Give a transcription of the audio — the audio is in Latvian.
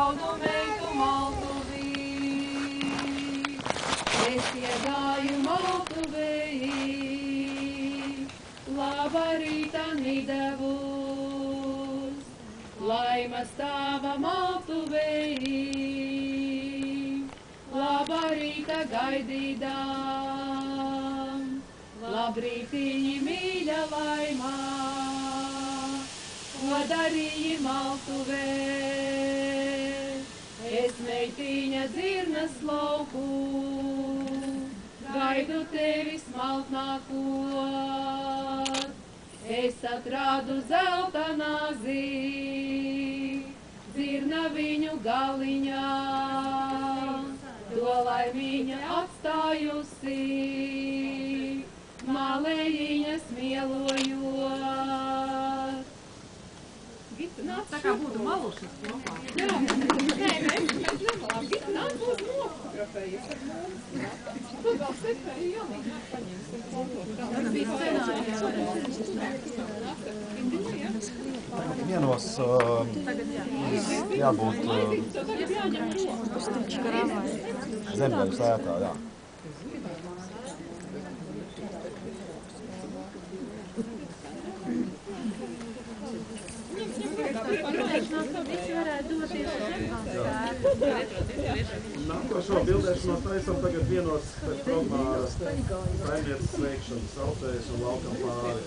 jaunu meitu maltuvī. Es iegāju maltuvī, laba rīta nidevus, laimas tava maltuvī, laba rīta gaidīdām, labrītiņi mīļa laimā, ko darīji maltuvē. Es meitiņa dzirnas lauku, gaidu tevi smalknākot. Es atrādu zelta nāzi, dzirna viņu galiņā, to laimiņa atstājusi, malējiņa smielojot. Tā kā būtu malušas kopā. Jā, nē, mēs nemalām. Gita nāk būs nofotografējies ar mums. Tu vēl sepēji jāmāk paņemsim fotografēju. Tas bija scenārijā. Vienos jābūt zemļu sētā, jā. Nākošo bildēšanos taisam tagad vienos pēc programmas saimnieces sveikšanas, saucējas un laukam pāri.